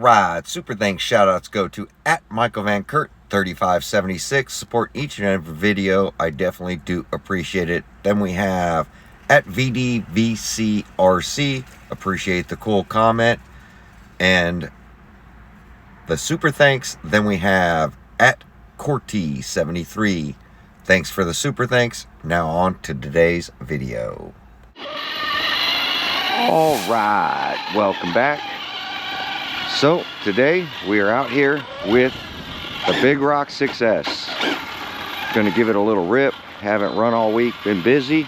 Alright, super thanks shout outs go to @MichaelVanKurt3576. Support each and every video. I definitely do appreciate it. Then we have @VDVCRC. Appreciate the cool comment and the super thanks. Then we have @Corty73. Thanks for the super thanks. Now on to today's video. Alright, welcome back. So today we are out here with the Big Rock 6S. Gonna give it a little rip. Haven't run all week, been busy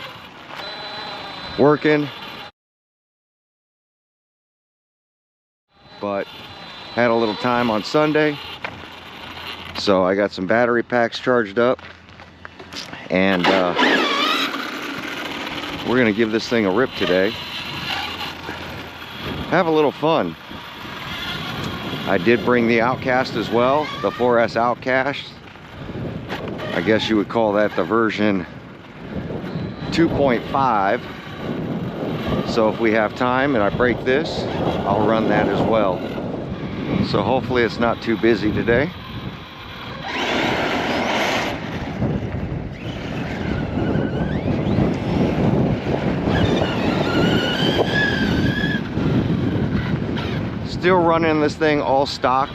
working, but had a little time on Sunday, so I got some battery packs charged up, and we're gonna give this thing a rip today. Have a little fun. I did bring the Outcast as well, the 4S Outcast. I guess you would call that the version 2.5. So if we have time and I break this, I'll run that as well. So hopefully it's not too busy today. Still running this thing all stock,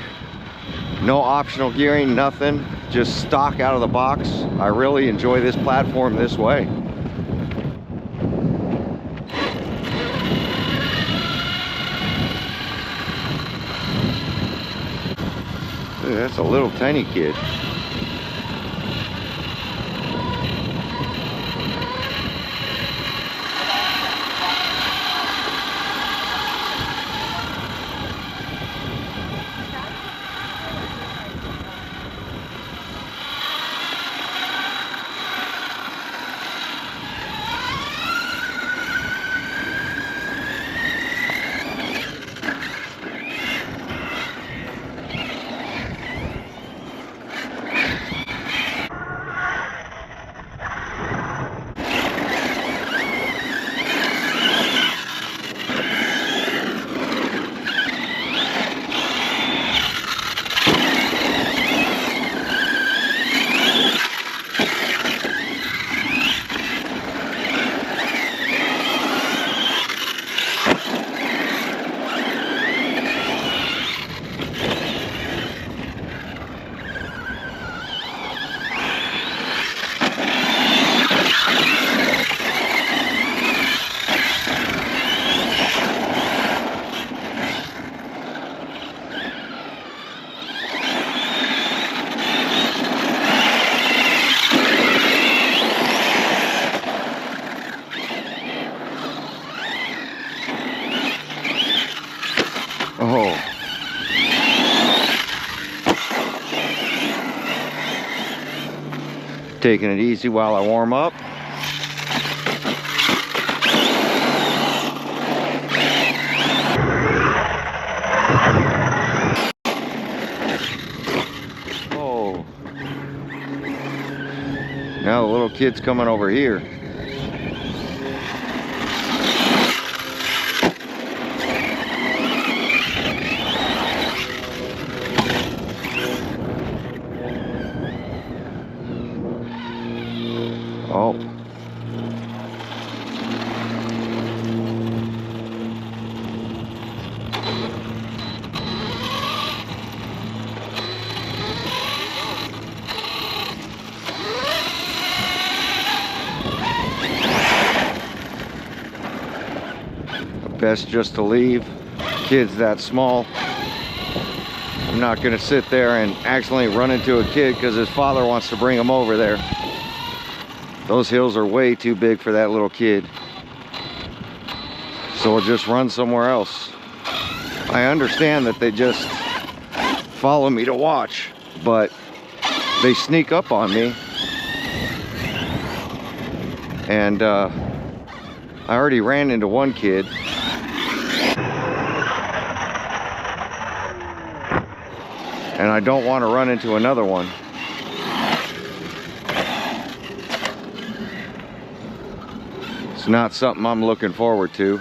no optional gearing, nothing, just stock out of the box. I really enjoy this platform this way. Dude, that's a little tiny kid. Oh. Taking it easy while I warm up. Oh. Now the little kid's coming over here. Oh. Best just to leave. Kids that small. I'm not gonna sit there and accidentally run into a kid because his father wants to bring him over there. Those hills are way too big for that little kid. So we'll just run somewhere else. I understand that they just follow me to watch, but they sneak up on me. And I already ran into one kid. And I don't want to run into another one. It's not something I'm looking forward to.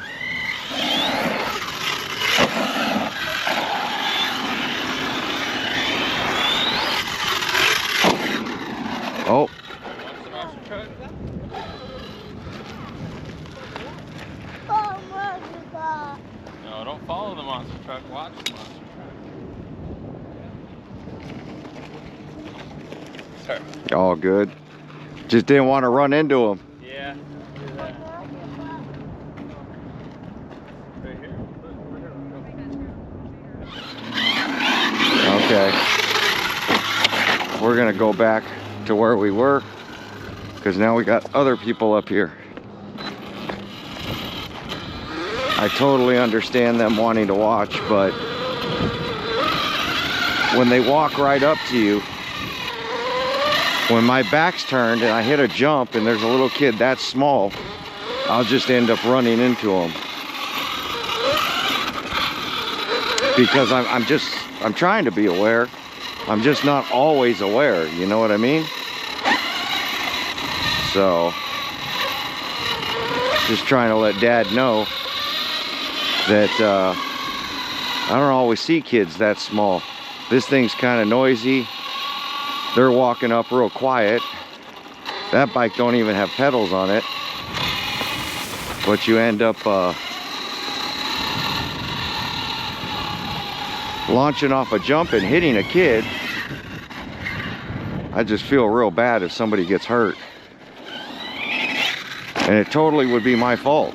Oh. Watch the monster truck. No, don't follow the monster truck. Watch the monster truck. Sorry. All good. Just didn't want to run into him. Yeah. Do that. Right here. Look, over here. Okay. We're gonna go back to where we were because now we got other people up here. I totally understand them wanting to watch, but when they walk right up to you, when my back's turned and I hit a jump and there's a little kid that small, I'll just end up running into him. Because I'm trying to be aware. I'm just not always aware, you know what I mean? So, just trying to let Dad know that I don't always see kids that small. This thing's kind of noisy. They're walking up real quiet. That bike don't even have pedals on it. But you end up launching off a jump and hitting a kid. I just feel real bad if somebody gets hurt. And it totally would be my fault.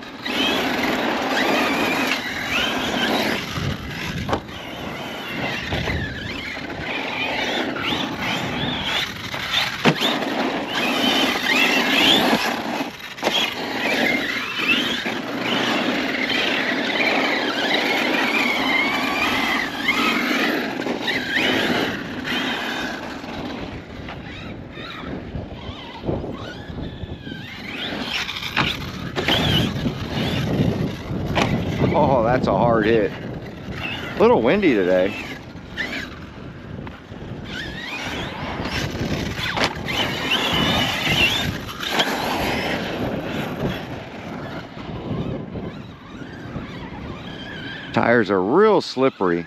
Oh, that's a hard hit. A little windy today. Tires are real slippery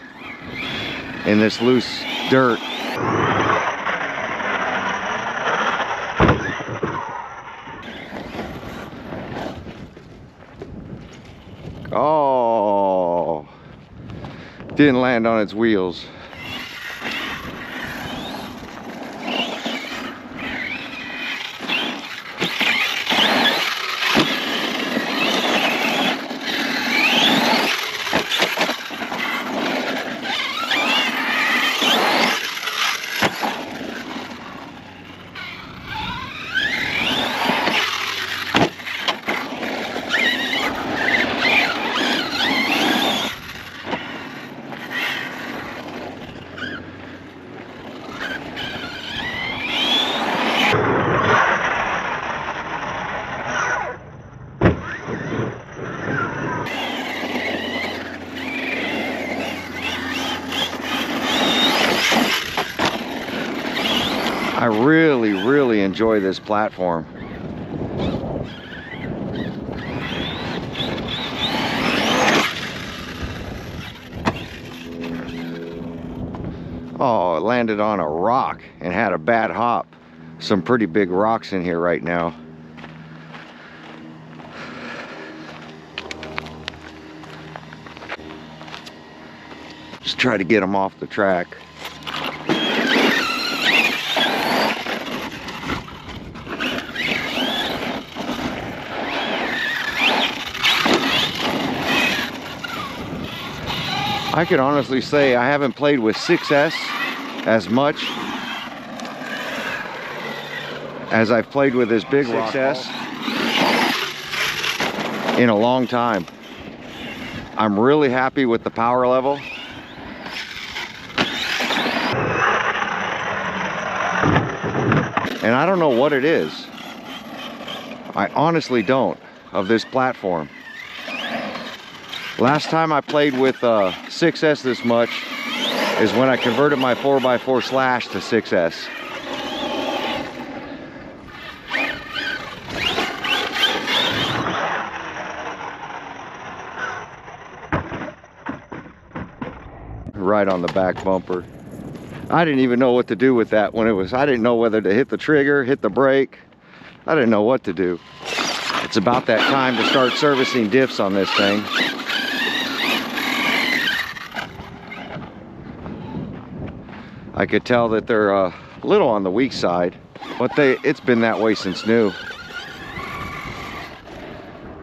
in this loose dirt. Oh, didn't land on its wheels. I really enjoy this platform. Oh, it landed on a rock and had a bad hop. Some pretty big rocks in here right now. Just try to get them off the track. I can honestly say I haven't played with 6S as much as I've played with this big 6S in a long time. I'm really happy with the power level. And I don't know what it is. I honestly don't, of this platform. Last time I played with 6S this much is when I converted my 4x4 Slash to 6S. Right on the back bumper. I didn't even know what to do with that when I didn't know whether to hit the trigger, hit the brake. I didn't know what to do. It's about that time to start servicing diffs on this thing. I could tell that they're a little on the weak side, but it's been that way since new.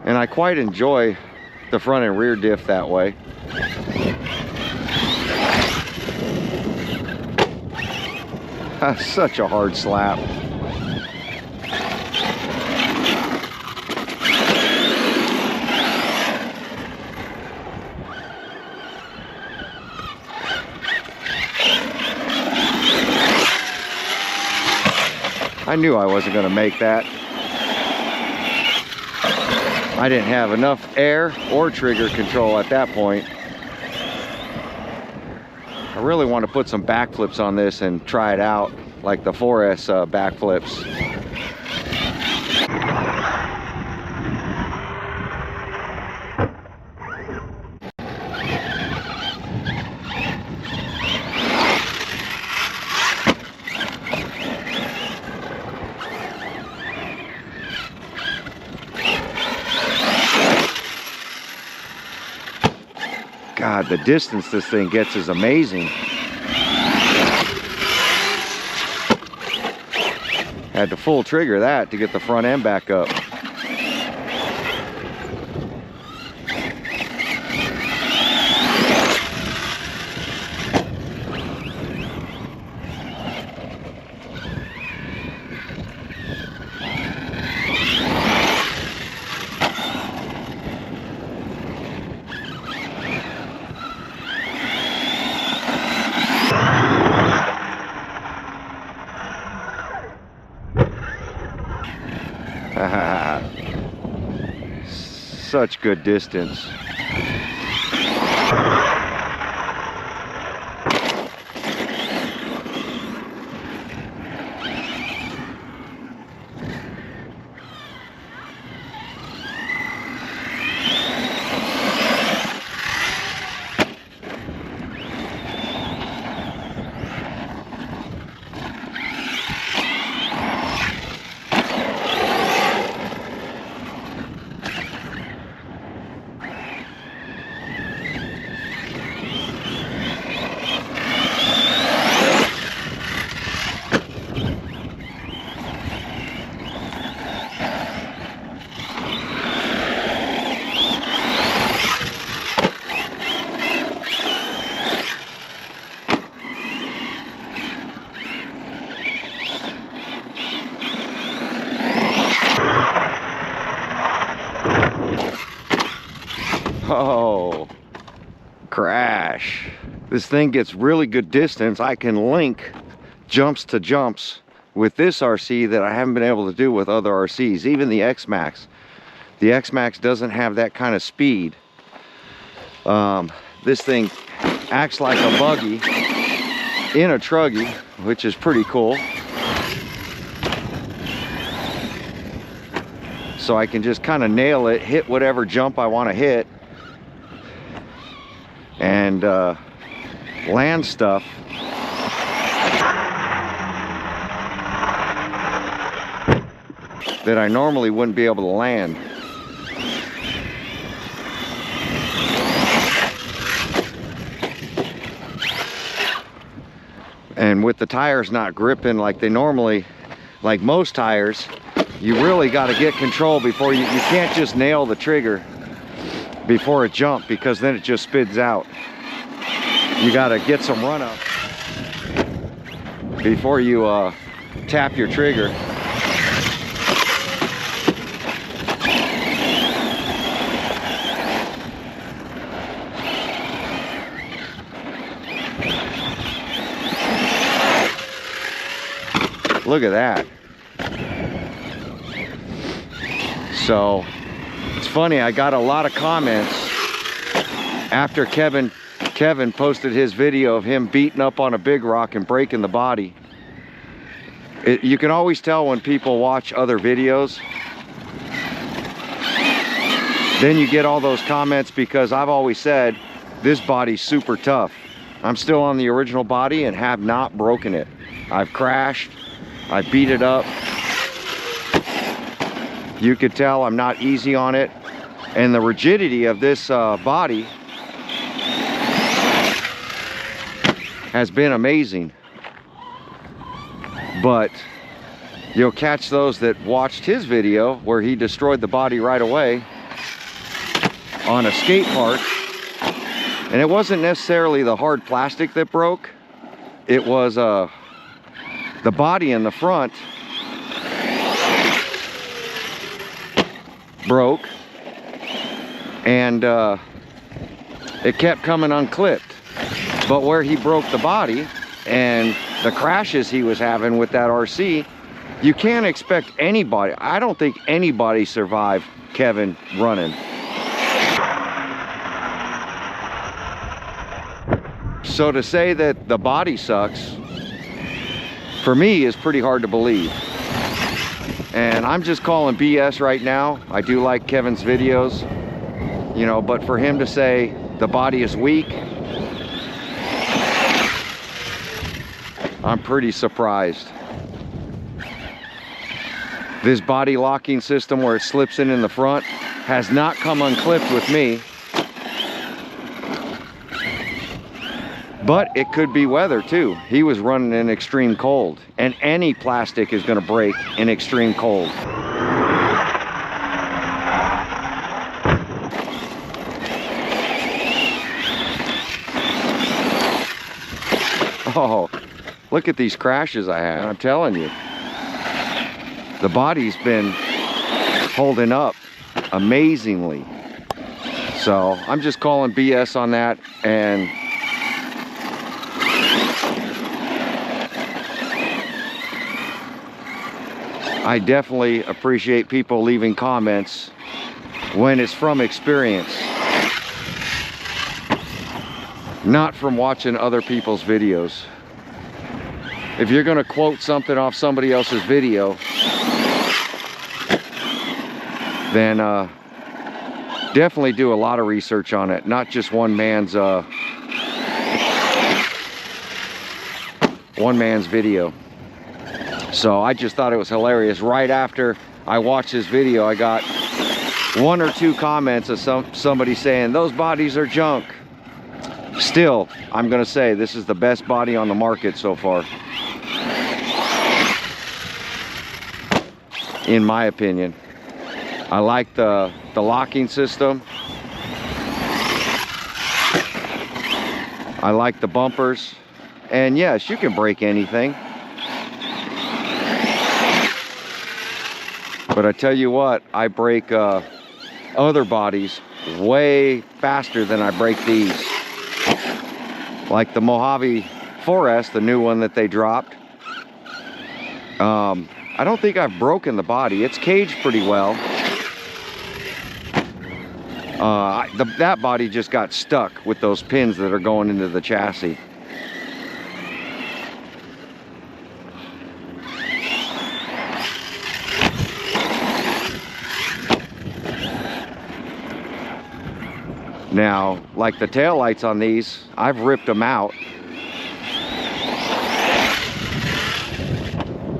And I quite enjoy the front and rear diff that way. Such a hard slap. I knew I wasn't going to make that. I didn't have enough air or trigger control at that point. I really want to put some backflips on this and try it out, like the 4S backflips. God, the distance this thing gets is amazing. Had to full trigger that to get the front end back up. Such good distance. Oh, crash. This thing gets really good distance. I can link jumps to jumps with this RC that I haven't been able to do with other RCs, even the X-Max. The X-Max doesn't have that kind of speed. This thing acts like a buggy in a truggy, which is pretty cool. So I can just kind of nail it, hit whatever jump I want to hit, and land stuff. That I normally wouldn't be able to land. And with the tires not gripping like they normally, like most tires, you really got to get control before you can't just nail the trigger before it jumps, because then it just spins out. You got to get some run up before you tap your trigger. Look at that. So it's funny, I got a lot of comments after Kevin posted his video of him beating up on a big rock and breaking the body. You can always tell when people watch other videos. Then you get all those comments, because I've always said this body's super tough. I'm still on the original body and have not broken it. I've crashed, I beat it up. You could tell I'm not easy on it. And the rigidity of this body has been amazing. But you'll catch those that watched his video where he destroyed the body right away on a skate park. And it wasn't necessarily the hard plastic that broke. It was the body in the front broke, and it kept coming unclipped. But where he broke the body and the crashes he was having with that RC, you can't expect anybody, I don't think anybody survived Kevin running. So to say that the body sucks, for me, is pretty hard to believe. And I'm just calling BS right now. I do like Kevin's videos, you know, but for him to say the body is weak, I'm pretty surprised. This body locking system where it slips in the front has not come unclipped with me. But it could be weather too. He was running in extreme cold, and any plastic is going to break in extreme cold. Oh, look at these crashes I had. I'm telling you, the body's been holding up amazingly. So I'm just calling BS on that. And I definitely appreciate people leaving comments when it's from experience, not from watching other people's videos. If you're going to quote something off somebody else's video, then definitely do a lot of research on it, not just one man's video. So I just thought it was hilarious. Right after I watched this video, I got 1 or 2 comments of somebody saying those bodies are junk. Still, I'm gonna say this is the best body on the market so far, in my opinion. I like the locking system. I like the bumpers. And yes, you can break anything. But I tell you what, I break other bodies way faster than I break these. Like the Mojave 4S, the new one that they dropped. I don't think I've broken the body. It's caged pretty well. That body just got stuck with those pins that are going into the chassis. Now, like the tail lights on these, I've ripped them out.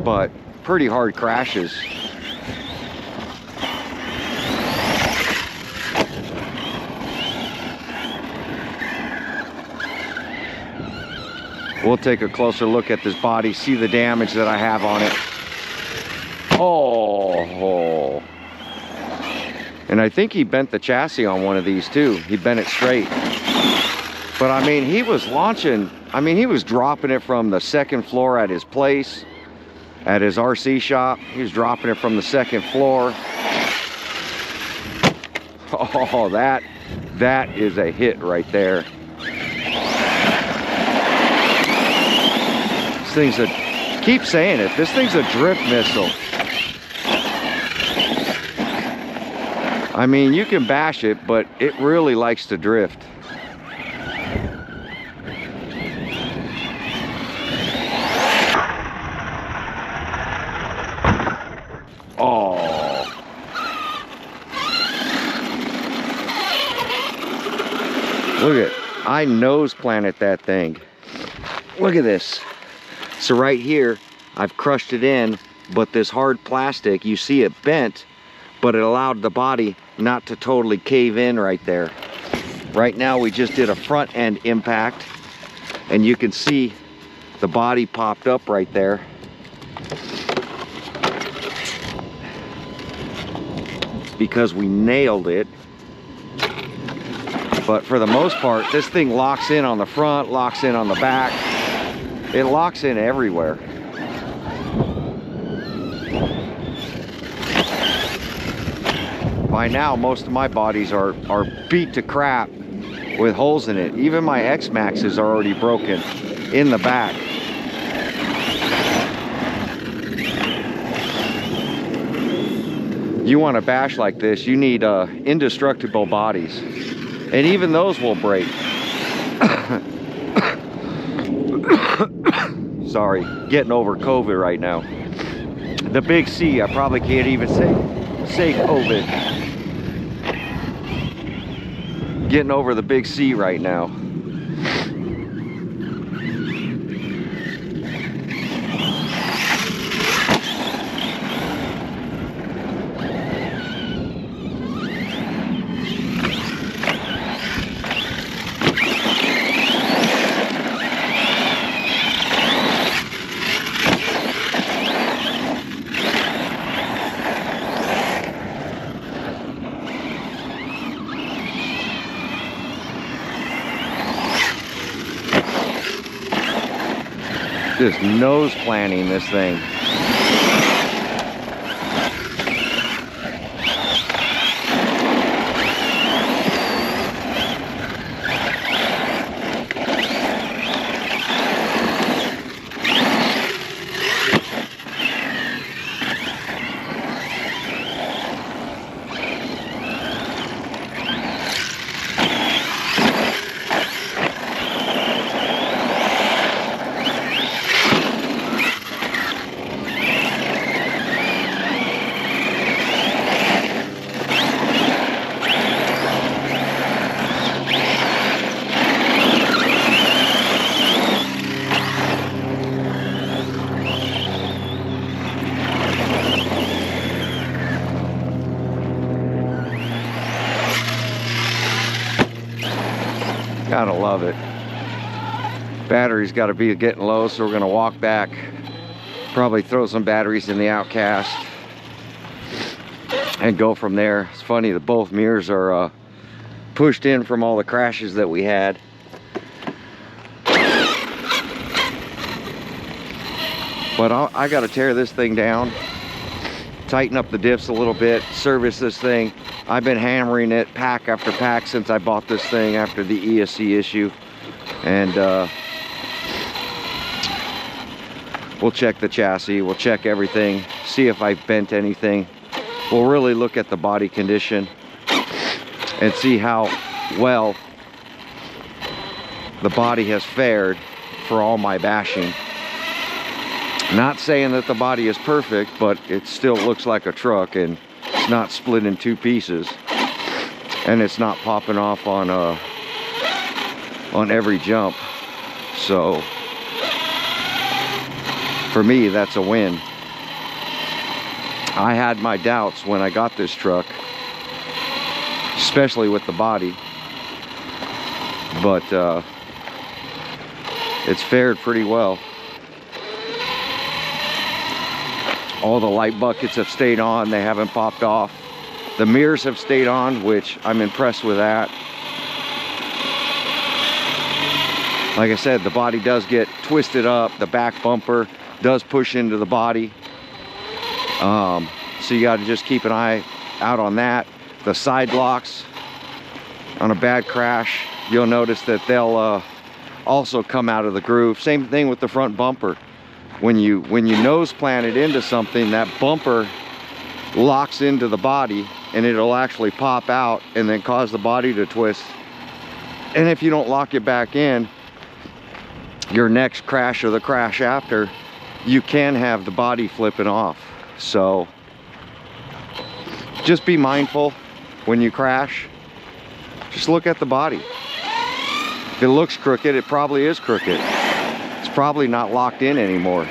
But pretty hard crashes. We'll take a closer look at this body, see the damage that I have on it. Oh. And I think he bent the chassis on one of these too. He bent it straight. But I mean, he was launching, he was dropping it from the 2nd floor at his place, at his RC shop. He was dropping it from the 2nd floor. Oh, that is a hit right there. This thing's keep saying it, this thing's a drift missile. I mean, you can bash it, but it really likes to drift. Oh. I nose planted that thing. Look at this. So right here, I've crushed it in, but this hard plastic, you see it bent, but it allowed the body not to totally cave in right there. Right now we just did a front end impact, and you can see the body popped up right there. Because we nailed it. But for the most part, this thing locks in on the front, locks in on the back. It locks in everywhere. By now, most of my bodies are beat to crap with holes in it. Even my X-Maxes are already broken in the back. You want to bash like this, you need indestructible bodies. And even those will break. Sorry, getting over COVID right now. The big C, I probably can't even say COVID. Getting over the big C right now. Just nose planting this thing. Gotta love it. Battery's got to be getting low, so we're gonna walk back, probably throw some batteries in the Outcast and go from there. It's funny that both mirrors are pushed in from all the crashes that we had. But I got to tear this thing down, tighten up the diffs a little bit, service this thing. I've been hammering it pack after pack since I bought this thing after the ESC issue. And we'll check the chassis, we'll check everything, see if I've bent anything. We'll really look at the body condition and see how well the body has fared for all my bashing. Not saying that the body is perfect, but it still looks like a truck, and it's not split in two pieces, and it's not popping off on every jump. So for me, that's a win. I had my doubts when I got this truck, especially with the body, but it's fared pretty well. All the light buckets have stayed on, they haven't popped off. The mirrors have stayed on, which I'm impressed with that. Like I said, the body does get twisted up, the back bumper does push into the body. So you got to just keep an eye out on that. The side locks, on a bad crash, you'll notice that they'll also come out of the groove. Same thing with the front bumper. When you nose plant it into something, that bumper locks into the body and it'll actually pop out and then cause the body to twist. And if you don't lock it back in, your next crash or the crash after, you can have the body flipping off. So just be mindful when you crash. Just look at the body. If it looks crooked, it probably is crooked. It's probably not locked in anymore.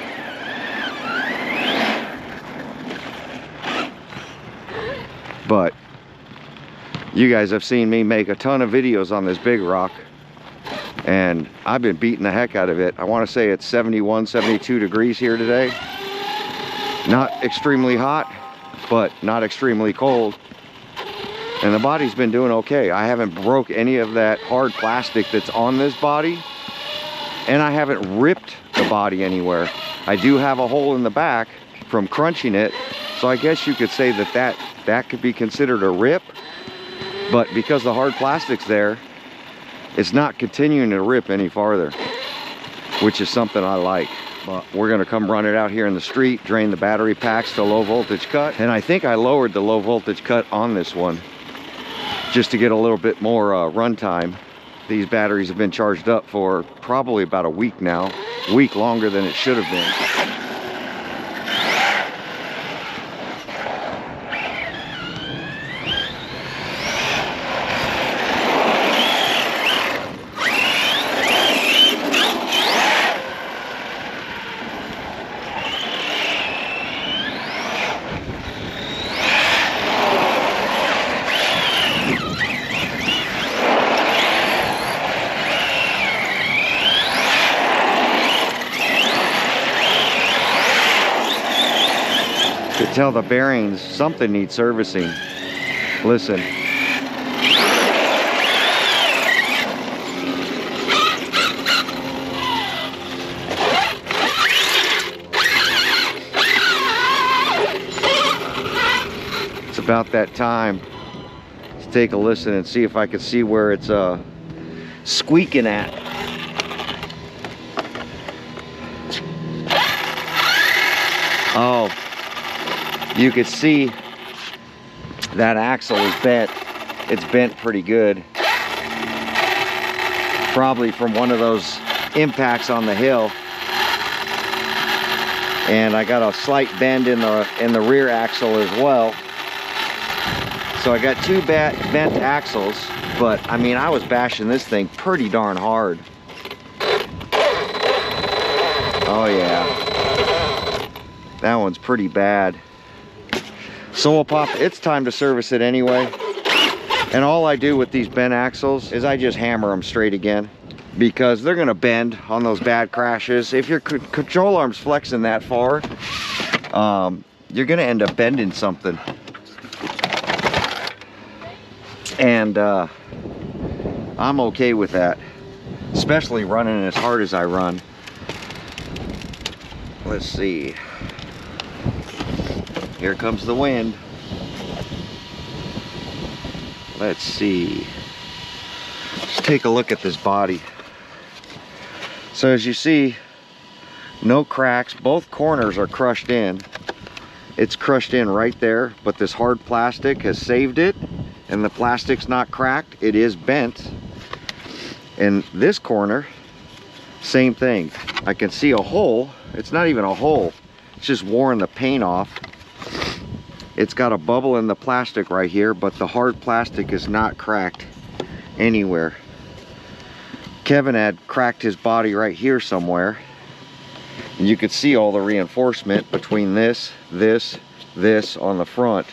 But you guys have seen me make a ton of videos on this big rock, and I've been beating the heck out of it. I want to say it's 71, 72 degrees here today. Not extremely hot, but not extremely cold. And the body's been doing okay. I haven't broke any of that hard plastic that's on this body, and I haven't ripped the body anywhere. I do have a hole in the back from crunching it, so I guess you could say that could be considered a rip. But because the hard plastic's there, it's not continuing to rip any farther, which is something I like. But we're gonna come run it out here in the street, drain the battery packs to low voltage cut. And I think I lowered the low voltage cut on this one just to get a little bit more run time. These batteries have been charged up for probably about a week now, a week longer than it should have been. To tell the bearings something needs servicing. Listen. It's about that time to take a listen and see if I can see where it's squeaking at. Oh, you could see that axle is bent. It's bent pretty good. Probably from one of those impacts on the hill. And I got a slight bend in the rear axle as well. So I got two bent axles, but I mean, I was bashing this thing pretty darn hard. Oh yeah. That one's pretty bad. So we'll pop, it's time to service it anyway. And all I do with these bent axles is I just hammer them straight again, because they're gonna bend on those bad crashes. If your control arm's flexing that far, you're gonna end up bending something. And I'm okay with that, especially running as hard as I run. Let's see. Here comes the wind. Let's see. Let's take a look at this body. So as you see, no cracks. Both corners are crushed in. It's crushed in right there, but this hard plastic has saved it, and the plastic's not cracked. It is bent. And this corner, same thing. I can see a hole. It's not even a hole. It's just worn the paint off. It's got a bubble in the plastic right here, but the hard plastic is not cracked anywhere. Kevin had cracked his body right here somewhere. And you could see all the reinforcement between this on the front.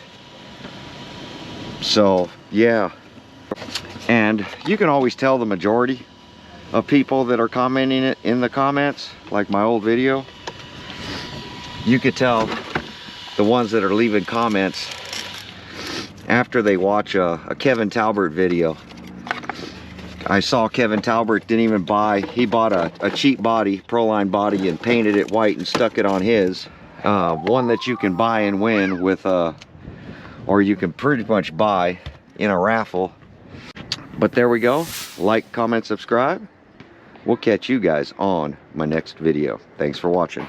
So, yeah. And you can always tell the majority of people that are commenting it in the comments, like my old video. You could tell the ones that are leaving comments after they watch a Kevin Talbert video. I saw Kevin Talbert didn't even buy, he bought a cheap body, Proline body, and painted it white and stuck it on his. One that you can buy and win with, or you can pretty much buy in a raffle. But there we go. Like, comment, subscribe. We'll catch you guys on my next video. Thanks for watching.